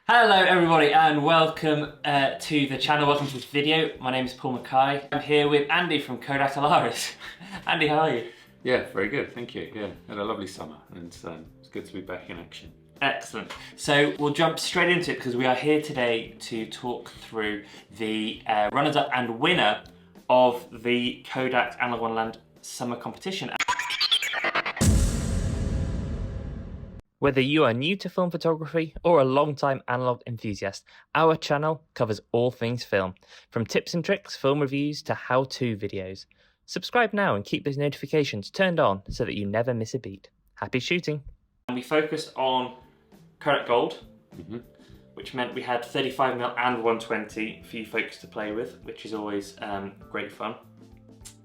Hello everybody and welcome to the channel, welcome to this video. My name is Paul Mackay. I'm here with Andy from Kodak Alaris. Andy, how are you? Yeah, very good, thank you. Yeah, had a lovely summer and it's good to be back in action. Excellent. So we'll jump straight into it because we are here today to talk through the runners-up and winner of the Kodak Analog Wonderland Summer Competition. Whether you are new to film photography or a long-time analog enthusiast, our channel covers all things film, from tips and tricks, film reviews to how-to videos. Subscribe now and keep those notifications turned on so that you never miss a beat. Happy shooting! And we focused on Kodak Gold, which meant we had 35mm and 120 for you folks to play with, which is always great fun.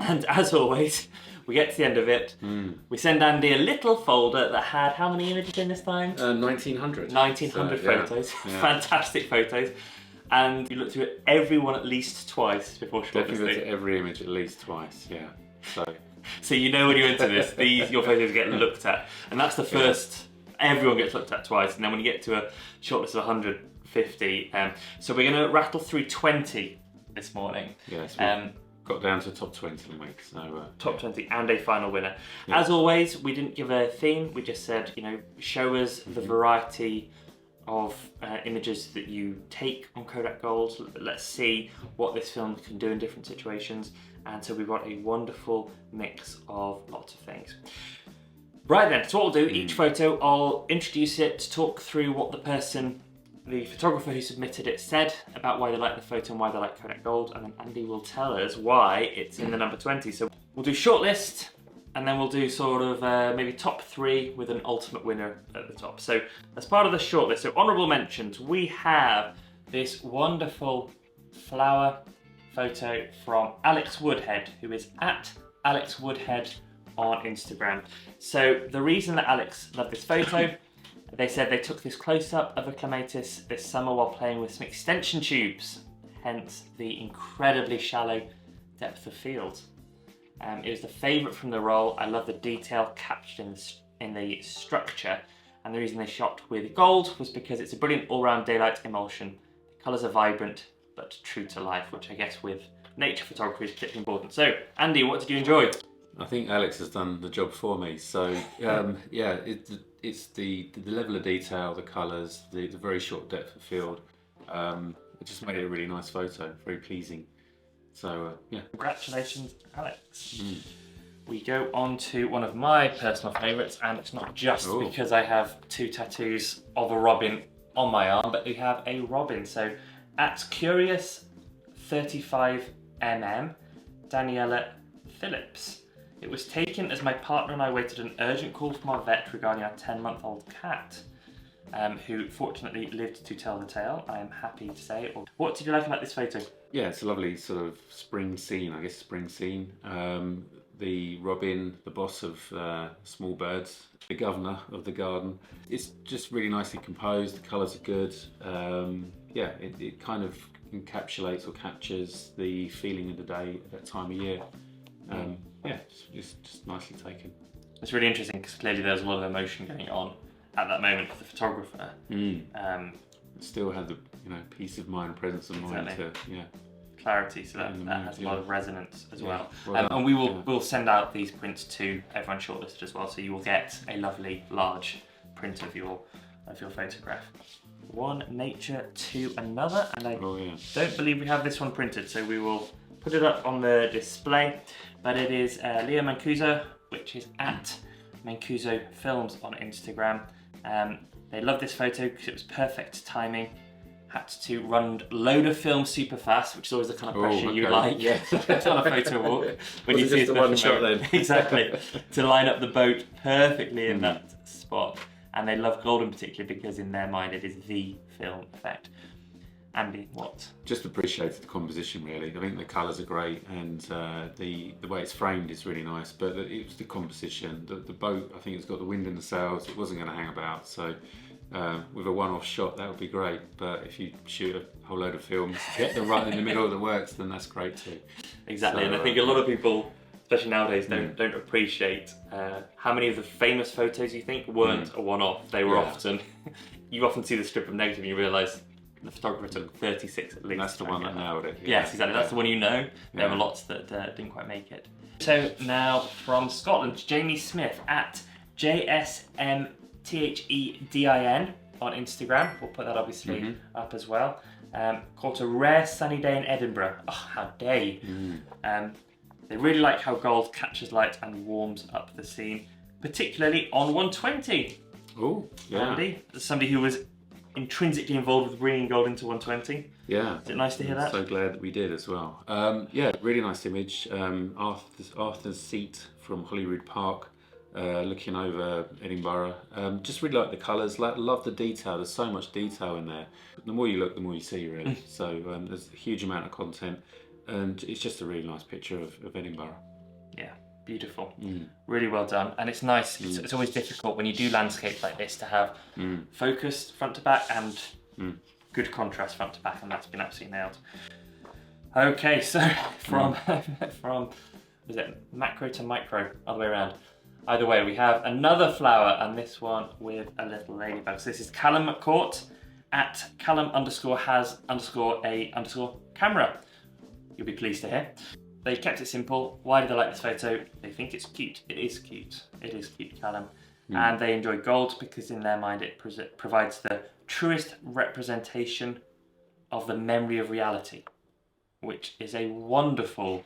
And as always, we get to the end of it, we send Andy a little folder that had how many images in this time? 1900. 1900 photos, yeah. Fantastic photos. And you looked through every one at least twice before shortlisting. Definitely looked at every image at least twice, yeah. So you know when you're into this, your photos get looked at. And that's the first, everyone gets looked at twice. And then when you get to a shortlist of 150, so we're gonna rattle through 20 this morning. Yes, got down to top 20 in the week, so... top 20 and a final winner. Yeah. As always, we didn't give a theme, we just said, you know, show us the variety of images that you take on Kodak Gold. Let's see what this film can do in different situations. And so we've got a wonderful mix of lots of things. Right then, so what we'll do, each photo, I'll introduce it, talk through what the photographer who submitted it said about why they like the photo and why they like Kodak Gold, and then Andy will tell us why it's in the number 20. So we'll do shortlist, and then we'll do sort of maybe top 3 with an ultimate winner at the top. So as part of the shortlist, so honourable mentions, we have this wonderful flower photo from Alex Woodhead, who is at Alex Woodhead on Instagram. So the reason that Alex loved this photo, they said they took this close-up of a clematis this summer while playing with some extension tubes, hence the incredibly shallow depth of field. It was the favourite from the roll. I love the detail captured in the structure, and the reason they shot with gold was because it's a brilliant all-round daylight emulsion. The colours are vibrant but true to life, which I guess with nature photography is particularly important. So, Andy, what did you enjoy? I think Alex has done the job for me. So yeah, it's the level of detail, the colours, the very short depth of field. It just made it a really nice photo, very pleasing. So yeah. Congratulations, Alex. We go on to one of my personal favourites, and it's not just because I have 2 tattoos of a robin on my arm, but we have a robin. So at Curious 35mm, Daniela Phillips. It was taken as my partner and I waited an urgent call from our vet regarding our 10-month-old cat, who fortunately lived to tell the tale, I am happy to say. What did you like about this photo? Yeah, it's a lovely sort of spring scene, I guess spring scene. The robin, the boss of small birds, the governor of the garden. It's just really nicely composed, the colours are good. Yeah, it kind of encapsulates or captures the feeling of the day at that time of year. Yeah, just nicely taken. It's really interesting because clearly there's a lot of emotion going on at that moment for the photographer. Still had the peace of mind, presence of mind to clarity, so that has a lot of resonance as well. And we'll send out these prints to everyone shortlisted as well, so you will get a lovely large print of your photograph. One nature to another, and I don't believe we have this one printed, so we will put it up on the display. But it is Leo Mancuso, which is at Mancuso Films on Instagram. They love this photo because it was perfect timing. Had to run load of film super fast, which is always the kind of pressure you like on a photo walk. When you see the one shot then. Exactly. To line up the boat perfectly in that spot. And they love gold in particular because in their mind it is the film effect. Andy, what? Just appreciated the composition really. I think the colours are great and the way it's framed is really nice, but it was the composition. The boat, I think it's got the wind in the sails, it wasn't going to hang about, so with a one-off shot that would be great, but if you shoot a whole load of films, get them right in the middle of the works, then that's great too. Exactly, so, and I think a lot of people, especially nowadays, don't appreciate how many of the famous photos you think weren't a one-off. They were often you often see the strip of negative and you realise the photographer took 36 at least. And that's the one that nailed it. Yeah. Yes, exactly. That's the one you know. There were lots that didn't quite make it. So now from Scotland, Jamie Smith at JSMTHEDIN on Instagram. We'll put that obviously up as well. Caught a rare sunny day in Edinburgh. Oh, how dare you. They really like how gold captures light and warms up the scene, particularly on 120. Oh, yeah. Andy, as somebody who was intrinsically involved with bringing gold into 120. Yeah. Is it nice to hear that? So glad that we did as well. Yeah, really nice image. Arthur's seat from Holyrood Park, looking over Edinburgh. Just really like the colours, love the detail. There's so much detail in there. The more you look, the more you see, really. So there's a huge amount of content, and it's just a really nice picture of Edinburgh. Yeah. Beautiful, really well done, and it's nice. It's always difficult when you do landscape like this to have focus front to back and good contrast front to back, and that's been absolutely nailed. Okay, so from was it macro to micro, other way around. Either way, we have another flower, and this one with a little ladybug. So this is Callum McCourt at Callum_has_a_camera. You'll be pleased to hear. They kept it simple. Why do they like this photo? They think it's cute. It is cute. It is cute, Callum. And they enjoy gold because in their mind it provides the truest representation of the memory of reality, which is a wonderful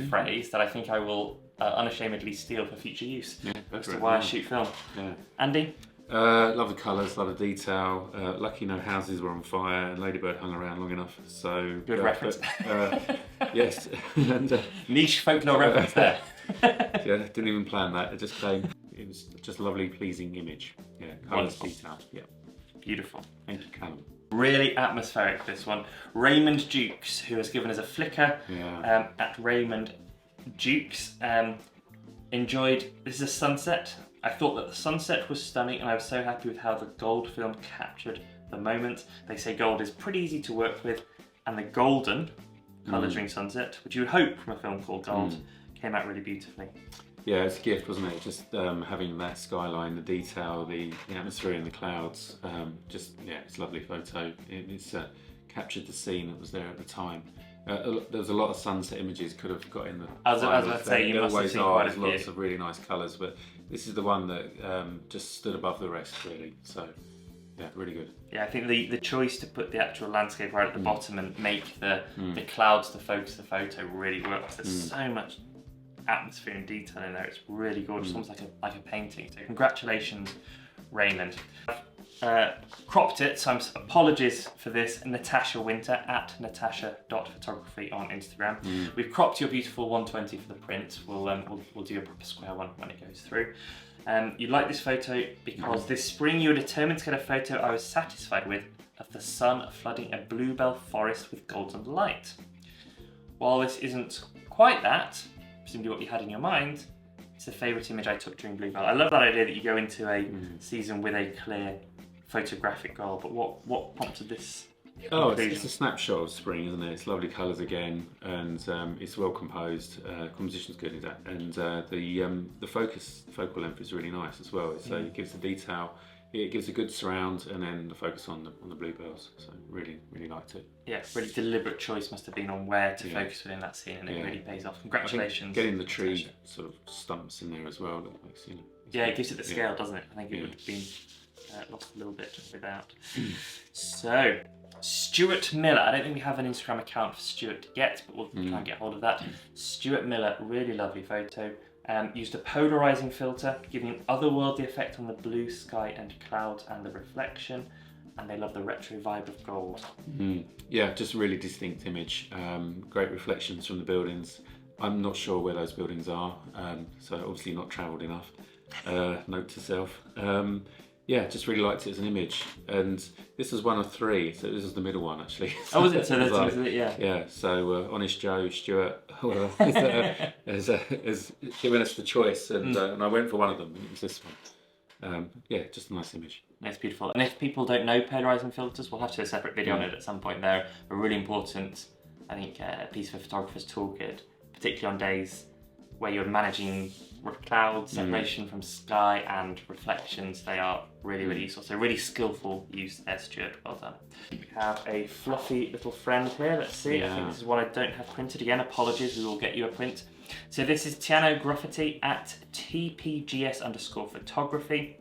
phrase that I think I will unashamedly steal for future use. Yeah, as to why I shoot film. Yeah. Andy? Love the colours, love the detail. Lucky no houses were on fire and Ladybird hung around long enough. So good reference. Yes. And, niche folklore reference there. Yeah, didn't even plan that. It just came. It was just a lovely, pleasing image. Yeah, colours, detail. Yeah. Beautiful. Thank you, Callum. Really atmospheric, this one. Raymond Dukes, who has given us a flicker at Raymond Dukes. Enjoyed. This is a sunset. I thought that the sunset was stunning, and I was so happy with how the gold film captured the moment. They say gold is pretty easy to work with, and the golden colour during sunset, which you would hope from a film called Gold, came out really beautifully. Yeah, it's a gift, wasn't it? Just having that skyline, the detail, the atmosphere in the clouds. It's a lovely photo. It's captured the scene that was there at the time. There was a lot of sunset images could have got in the. As I was saying, you must have seen quite a few. Lots of really nice colours, but this is the one that just stood above the rest, really. So, yeah, really good. Yeah, I think the choice to put the actual landscape right at the bottom and make the clouds the focus of the photo really works. There's so much atmosphere and detail in there. It's really gorgeous, almost like a painting. So congratulations, Raymond. Cropped it, so apologies for this. Natasha Winter at natasha.photography on Instagram. We've cropped your beautiful 120 for the print. We'll do a proper square one when it goes through. You like this photo because this spring you were determined to get a photo I was satisfied with of the sun flooding a bluebell forest with golden light. While this isn't quite that, presumably what you had in your mind, it's a favourite image I took during Bluebell. I love that idea that you go into a season with a clear photographic goal, but what prompted this? Oh, it's a snapshot of spring, isn't it? It's lovely colours again, and it's well composed. Composition's good, and the focal length is really nice as well. So it gives the detail, it gives a good surround, and then the focus on the bluebells. So really liked it. Yeah, really deliberate choice must have been on where to focus within that scene, and it really pays off. Congratulations. Getting the tree sort of stumps in there as well. That makes, yeah, it gives it the scale, doesn't it? I think it would have been lost a little bit without. So. Stuart Miller, I don't think we have an Instagram account for Stuart yet, but we'll try and get hold of that. Stuart Miller, really lovely photo. Used a polarizing filter, giving an otherworldly effect on the blue sky and clouds and the reflection, and they love the retro vibe of gold. Yeah, just a really distinct image. Great reflections from the buildings. I'm not sure where those buildings are, so obviously not travelled enough. Note to self. Yeah, just really liked it as an image, and this was one of three, so this was the middle one actually. Oh, was it? So that's it, yeah. Yeah, so Honest Joe, Stuart, has given us the choice, and I went for one of them, and it was this one. Yeah, just a nice image. It's beautiful, and if people don't know polarizing filters, we'll have to do a separate video on it at some point. They're a really important, I think, piece of a photographer's toolkit, particularly on days where you're managing cloud separation from sky and reflections. They are really, really useful. So really skillful use there, Stuart. Well done. We have a fluffy little friend here. Let's see. I think this is what I don't have printed. Again, apologies. We will get you a print. So this is Tiano Graffiti at tpgs_photography.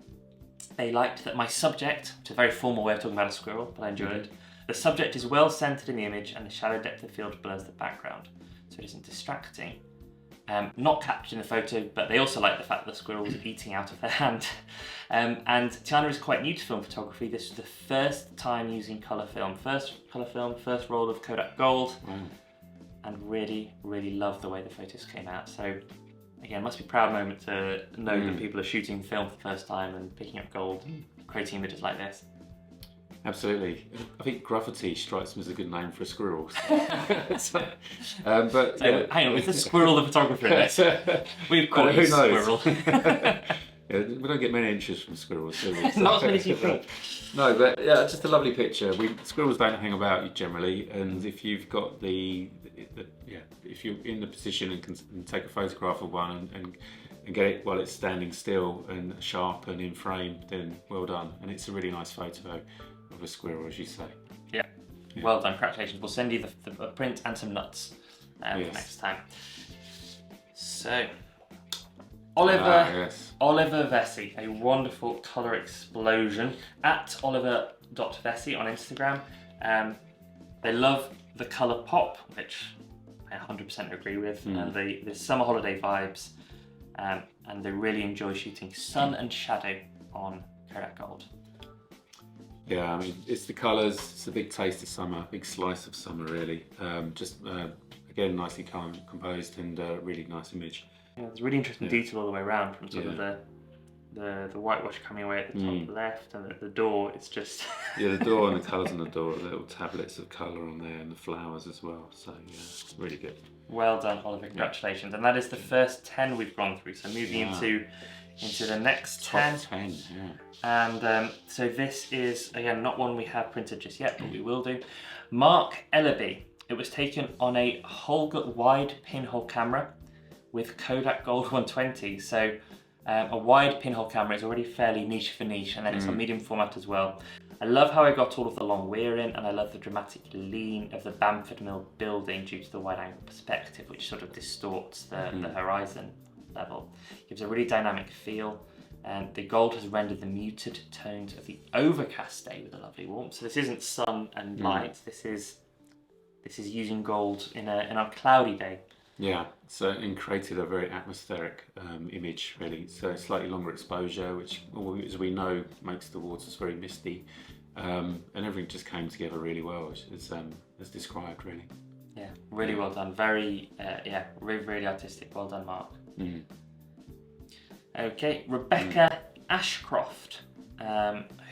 They liked that my subject, which is a very formal way of talking about a squirrel, but I enjoyed it. The subject is well centered in the image and the shallow depth of field blurs the background, so it isn't distracting. Not captured in the photo, but they also like the fact that the squirrel was eating out of their hand. And Tiana is quite new to film photography. This was the first time using colour film. First roll of Kodak Gold. And really, really loved the way the photos came out. So again, must be a proud moment to know that people are shooting film for the first time and picking up gold and creating images like this. Absolutely. I think graffiti strikes me as a good name for a squirrel. Hang on, is the squirrel the photographer in this? We've caught you, squirrel. Yeah, we don't get many interest from squirrels, do we? Not as many as you think. No, but yeah, just a lovely picture. Squirrels don't hang about generally, and if you've got if you're in the position and can take a photograph of one and get it while it's standing still and sharp and in frame, then well done. And it's a really nice photo of a squirrel, as you say. Yeah. Well done, congratulations. We'll send you the print and some nuts for next time. So, Oliver Vesey, a wonderful colour explosion at oliver.vesey on Instagram. They love the colour pop, which I 100% agree with, and the summer holiday vibes, and they really enjoy shooting sun and shadow on Kodak Gold. Yeah, I mean, it's the colours, it's a big taste of summer, big slice of summer really. Again, nicely composed and really nice image. Yeah, there's really interesting detail all the way around, from sort of the whitewash coming away at the top left, and the door, it's just... Yeah, the door and the colours on the door, the little tablets of colour on there, and the flowers as well, so yeah, really good. Well done, Oliver, congratulations. And that is the first 10 we've gone through, so moving into the next 10. Top 10, yeah. And so this is, again, not one we have printed just yet, but we will do. Mark Ellaby. It was taken on a Holga wide pinhole camera with Kodak Gold 120. So a wide pinhole camera is already fairly niche for niche, and then it's on medium format as well. I love how I got all of the long wear in, and I love the dramatic lean of the Bamford Mill building due to the wide angle perspective, which sort of distorts the horizon level. Gives a really dynamic feel. And the gold has rendered the muted tones of the overcast day with a lovely warmth. So this isn't sun and light. This is using gold in a cloudy day. Yeah, so and created a very atmospheric image really. So slightly longer exposure, which, as we know, makes the waters very misty, and everything just came together really well, as described really. Yeah, really well done. Very, really, really artistic. Well done, Mark. Okay, Rebecca Ashcroft,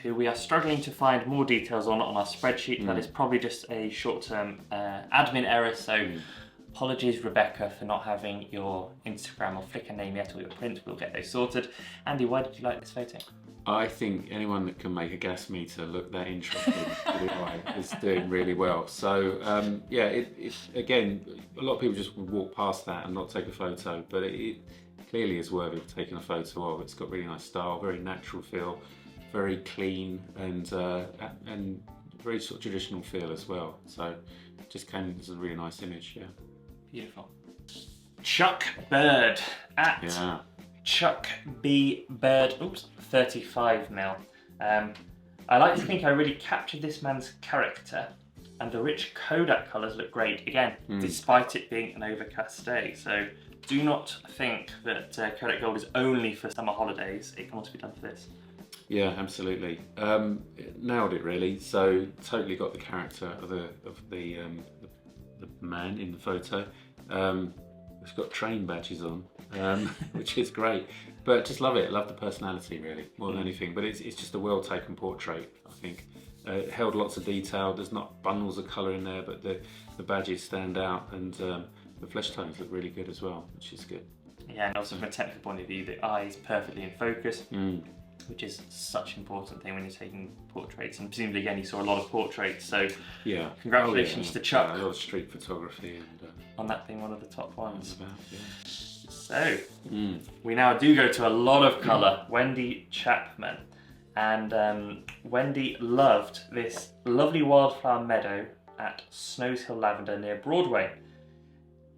who we are struggling to find more details on our spreadsheet. That is probably just a short-term admin error, so apologies, Rebecca, for not having your Instagram or Flickr name yet or your print. We'll get those sorted. Andy, why did you like this photo? I think anyone that can make a gas meter look that interesting is doing really well. So yeah, it again, a lot of people just walk past that and not take a photo, but it clearly is worthy of taking a photo of. It's got really nice style, very natural feel, very clean, and very sort of traditional feel as well. So it just came as a really nice image. Yeah. Beautiful. Chuck Bird at Chuck B Bird. 35mm. I like to think I really captured this man's character, and the rich Kodak colours look great again, despite it being an overcast day. So do not think that Kodak Gold is only for summer holidays. It can also be done for this. Yeah, absolutely. Nailed it really. So totally got the character of the man in the photo. It's got train badges on, which is great. But just love it. Love the personality really, more than anything. But it's just a well taken portrait, I think. It held lots of detail. There's not bundles of colour in there, but the badges stand out, and the flesh tones look really good as well, which is good. Yeah, and also from a technical point of view, the eye is perfectly in focus, which is such an important thing when you're taking portraits. And presumably, again, you saw a lot of portraits, so yeah. Congratulations to Chuck. A lot of street photography and on that being one of the top ones. So, we now do go to a lot of colour. Wendy Chapman. And Wendy loved this lovely wildflower meadow at Snows Hill Lavender near Broadway.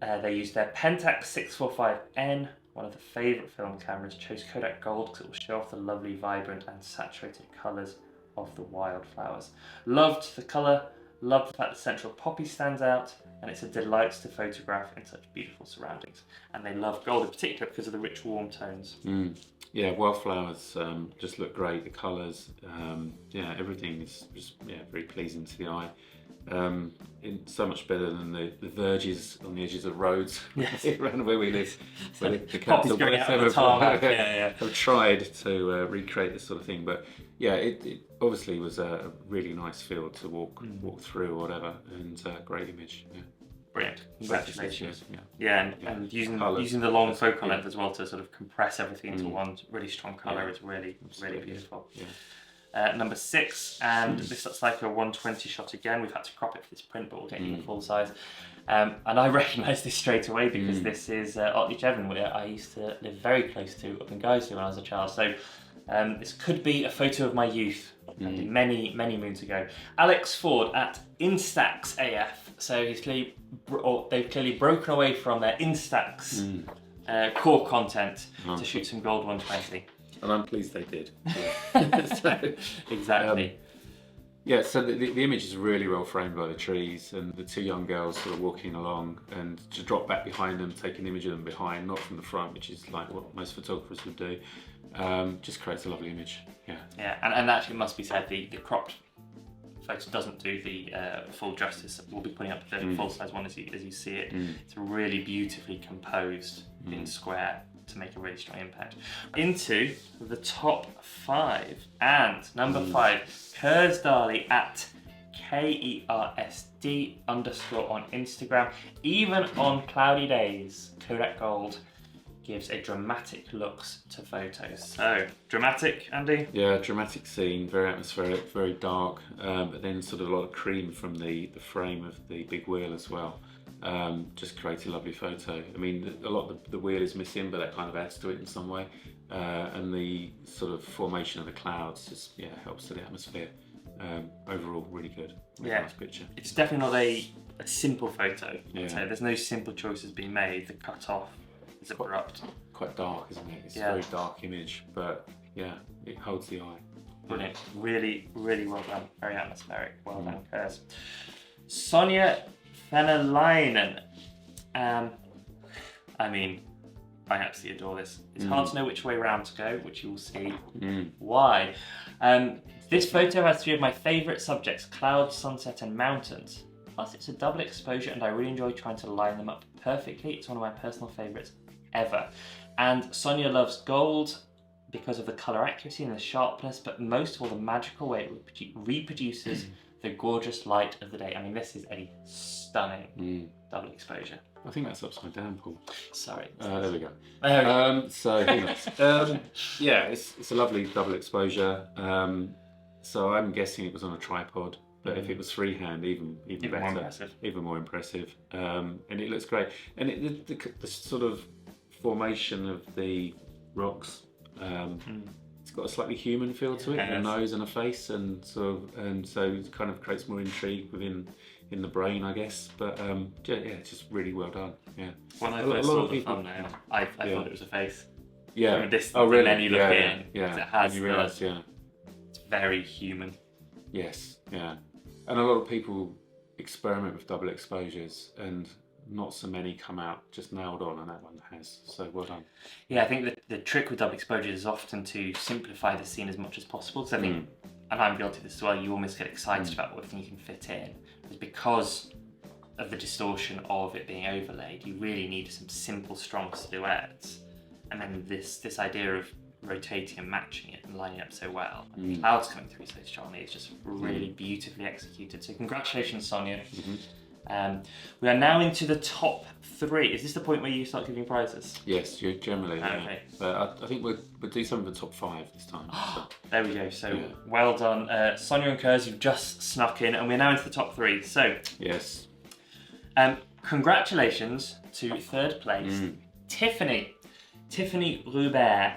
They used their Pentax 645N, one of the favourite film cameras, chose Kodak Gold because it will show off the lovely, vibrant and saturated colours of the wildflowers. Loved the colour, loved the fact the central poppy stands out, and it's a delight to photograph in such beautiful surroundings. And they love gold in particular because of the rich warm tones. Yeah, wildflowers just look great, the colours, everything is just very pleasing to the eye. So much better than the verges on the edges of roads around where we live. Where the poppies going out of the tarmac. Have tried to recreate this sort of thing, but yeah, it obviously was a really nice field to walk through or whatever, and great image. Yeah. Brilliant. Congratulations. Yeah. And using the long focal length as well to sort of compress everything into one really strong colour is really beautiful. Yeah. Number 6, and this looks like a 120 shot again. We've had to crop it for this print, but we'll get you the full size. And I recognised this straight away because this is Otley Chevron, where I used to live very close to up in Guiseley when I was a child. So this could be a photo of my youth, many moons ago. Alex Ford at Instax AF. So they've clearly broken away from their Instax core content to shoot some Gold 120. And I'm pleased they did. Exactly. So the image is really well framed by the trees, and the two young girls sort of walking along, and to drop back behind them, take an image of them behind, not from the front, which is like what most photographers would do, just creates a lovely image. And actually it must be said, the cropped photo doesn't do the full justice. We'll be putting up the full size one as you see it. It's really beautifully composed in square to make a really strong impact. Into the top 5, and number 5, Kersdali at KERSD_ on Instagram. Even on cloudy days, Kodak Gold gives a dramatic looks to photos. So, dramatic, Andy? Yeah, dramatic scene, very atmospheric, very dark, but then sort of a lot of cream from the frame of the big wheel as well. Just creates a lovely photo. I mean, a lot of the wheel is missing, but that kind of adds to it in some way. And the sort of formation of the clouds just helps to the atmosphere. Overall, really good. Really nice picture. It's definitely not a simple photo. So there's no simple choices being made. The cut off is abrupt. Quite dark, isn't it? It's a very dark image, but it holds the eye. Brilliant. Really well done. Very atmospheric. Well done, Kers. Sonia Fenalainen. I mean, I absolutely adore this. It's hard to know which way round to go, which you will see why. This photo has 3 of my favourite subjects: clouds, sunset and mountains. Plus it's a double exposure and I really enjoy trying to line them up perfectly. It's one of my personal favourites ever. And Sonia loves gold because of the colour accuracy and the sharpness, but most of all the magical way it reproduces the gorgeous light of the day. I mean, this is a stunning double exposure. I think that's upside down, Paul. Sorry. There we go. So, it's a lovely double exposure. So I'm guessing it was on a tripod, but if it was freehand, even better, even more impressive. And it looks great. And the sort of formation of the rocks, it's got a slightly human feel to it, a nose and a face, and so it kind of creates more intrigue in the brain, I guess. But it's just really well done. Yeah. When I first saw the thumbnail, I thought it was a face. Yeah. From a distance, and then you look in. Yeah. It has. And you realise, it's very human. Yes. Yeah. And a lot of people experiment with double exposures, and not so many come out just nailed on, and that one has. So well done. Yeah, I think the trick with double exposure is often to simplify the scene as much as possible. Because I think, and I'm guilty of this as well, you almost get excited about what you can fit in. It's because of the distortion of it being overlaid, you really need some simple, strong silhouettes. And then this idea of rotating and matching it and lining up so well, and the clouds coming through so strongly, it's just really beautifully executed. So congratulations, Sonia. We are now into the top 3. Is this the point where you start giving prizes? Yes, you generally. Okay. But I think we'll do some of the top 5 this time. So. There we go. So well done, Sonia and Kers. You've just snuck in, and we're now into the top 3. So yes. Congratulations to 3rd place, Tiffany Tiffany Rubert.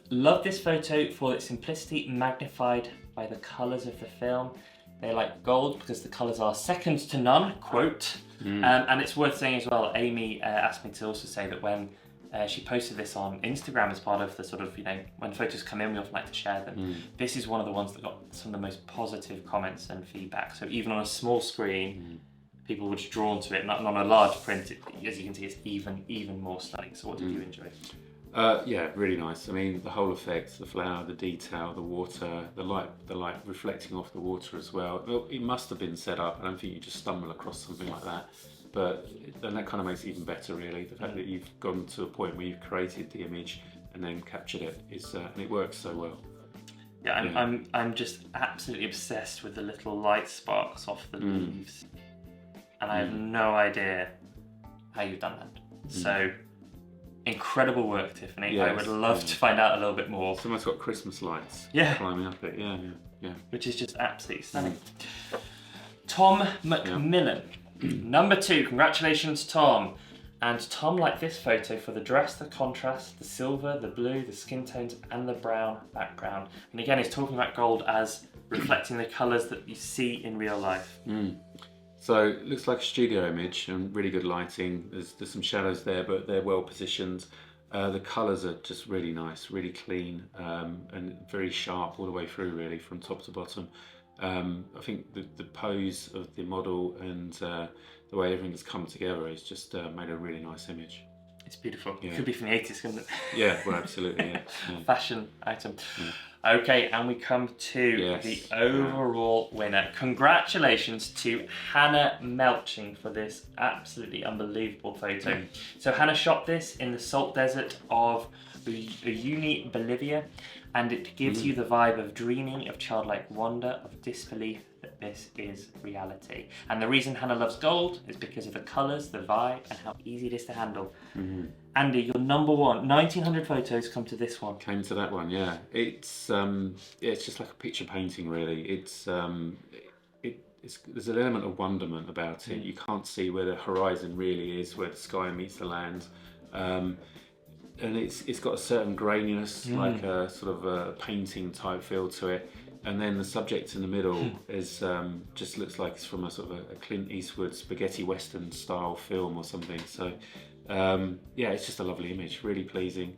Love this photo for its simplicity magnified by the colours of the film. They like gold because the colours are second to none, quote. And it's worth saying as well, Amy asked me to also say that when she posted this on Instagram as part of the sort of, when photos come in, we often like to share them. This is one of the ones that got some of the most positive comments and feedback. So even on a small screen, people were just drawn to it. Not on a large print, as you can see, it's even more stunning. So what did you enjoy? Yeah, really nice. I mean, the whole effect, the flower, the detail, the water, the light reflecting off the water as well. Well, it must have been set up. I don't think you just stumble across something like that. But then that kind of makes it even better, really. The fact that you've gone to a point where you've created the image and then captured it is, and it works so well. Yeah, I'm just absolutely obsessed with the little light sparks off the leaves, and I have no idea how you've done that. So. Incredible work, Tiffany. Yes, I would love to find out a little bit more. Someone's got Christmas lights climbing up it. Yeah. Which is just absolutely stunning. Tom McMillan, number 2. Congratulations, Tom. And Tom liked this photo for the dress, the contrast, the silver, the blue, the skin tones, and the brown background. And again, he's talking about gold as reflecting the colours that you see in real life. So it looks like a studio image and really good lighting. There's some shadows there, but they're well positioned. The colours are just really nice, really clean, and very sharp all the way through, really, from top to bottom. I think the pose of the model and the way everything's come together has just made a really nice image. It's beautiful. It could be from the 80s, couldn't it? Yeah, well, absolutely, yeah. Fashion item. Okay, and we come to the overall winner. Congratulations to Hannah Melching for this absolutely unbelievable photo. So Hannah shot this in the salt desert of Uyuni, Bolivia, and it gives you the vibe of dreaming, of childlike wonder, of disbelief that this is reality. And the reason Hannah loves gold is because of the colours, the vibe, and how easy it is to handle. Andy, your number 1, 1900 photos come to this one. Came to that one, yeah. It's just like a picture painting, really. There's an element of wonderment about it. You can't see where the horizon really is, where the sky meets the land. And it's got a certain graininess, like a sort of a painting type feel to it. And then the subject in the middle is just looks like it's from a sort of a Clint Eastwood spaghetti western style film or something. So yeah, it's just a lovely image, really pleasing.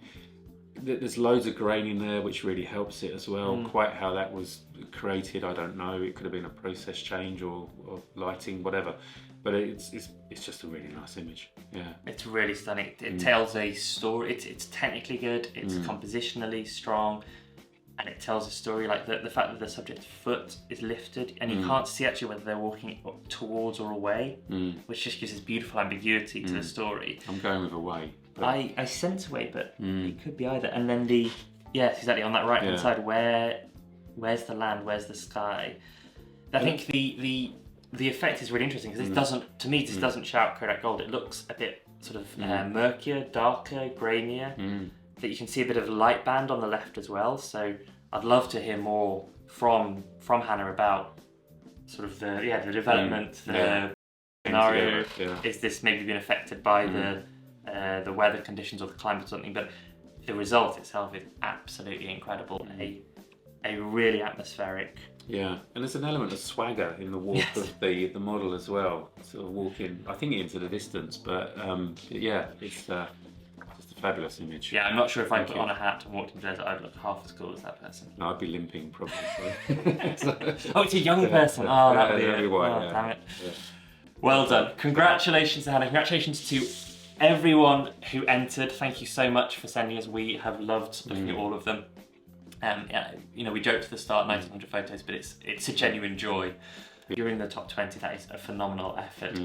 There's loads of grain in there, which really helps it as well. Quite how that was created, I don't know. It could have been a process change or lighting, whatever. But it's just a really nice image. Yeah, it's really stunning. It tells a story. It's technically good. It's compositionally strong, and it tells a story. Like the fact that the subject's foot is lifted, and you can't see actually whether they're walking towards or away, which just gives this beautiful ambiguity to the story. I'm going with away. I sense away, but it could be either. And then exactly on that right hand side, where's the land? Where's the sky? I think the effect is really interesting because this doesn't shout Kodak Gold. It looks a bit sort of murkier, darker, grainier. That you can see a bit of a light band on the left as well. So I'd love to hear more from Hannah about sort of the development, the scenario. Is this maybe been affected by the weather conditions or the climate or something? But the result itself is absolutely incredible. A really atmospheric. Yeah, and there's an element of swagger in the walk of the model as well. Sort of walking, I think, into the distance, but yeah, it's just a fabulous image. Yeah, I'm not sure if I put on a hat and walked into the desert, I'd look half as cool as that person. No, I'd be limping probably. Oh, it's a young person. Oh, that would be why. Damn it. Yeah. Well done. Congratulations to Hannah. Congratulations to everyone who entered. Thank you so much for sending us. We have loved looking at all of them. We joked at the start 1900 photos, but it's a genuine joy. You're in the top 20. That is a phenomenal effort.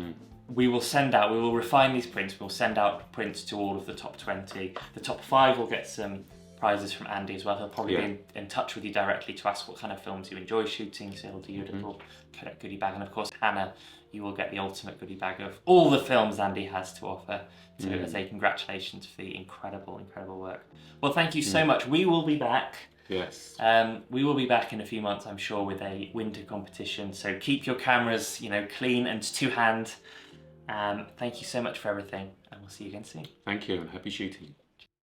We will refine these prints. We'll send out prints to all of the top 20. The top 5 will get some prizes from Andy as well. He'll probably be in touch with you directly to ask what kind of films you enjoy shooting, so he'll do your little Kodak goodie bag. And of course, Hannah, you will get the ultimate goodie bag of all the films Andy has to offer. So as a congratulations for the incredible, incredible work. Well, thank you so much. We will be back. Yes. We will be back in a few months, I'm sure, with a winter competition. So keep your cameras, clean and to hand. Thank you so much for everything, and we'll see you again soon. Thank you, and happy shooting.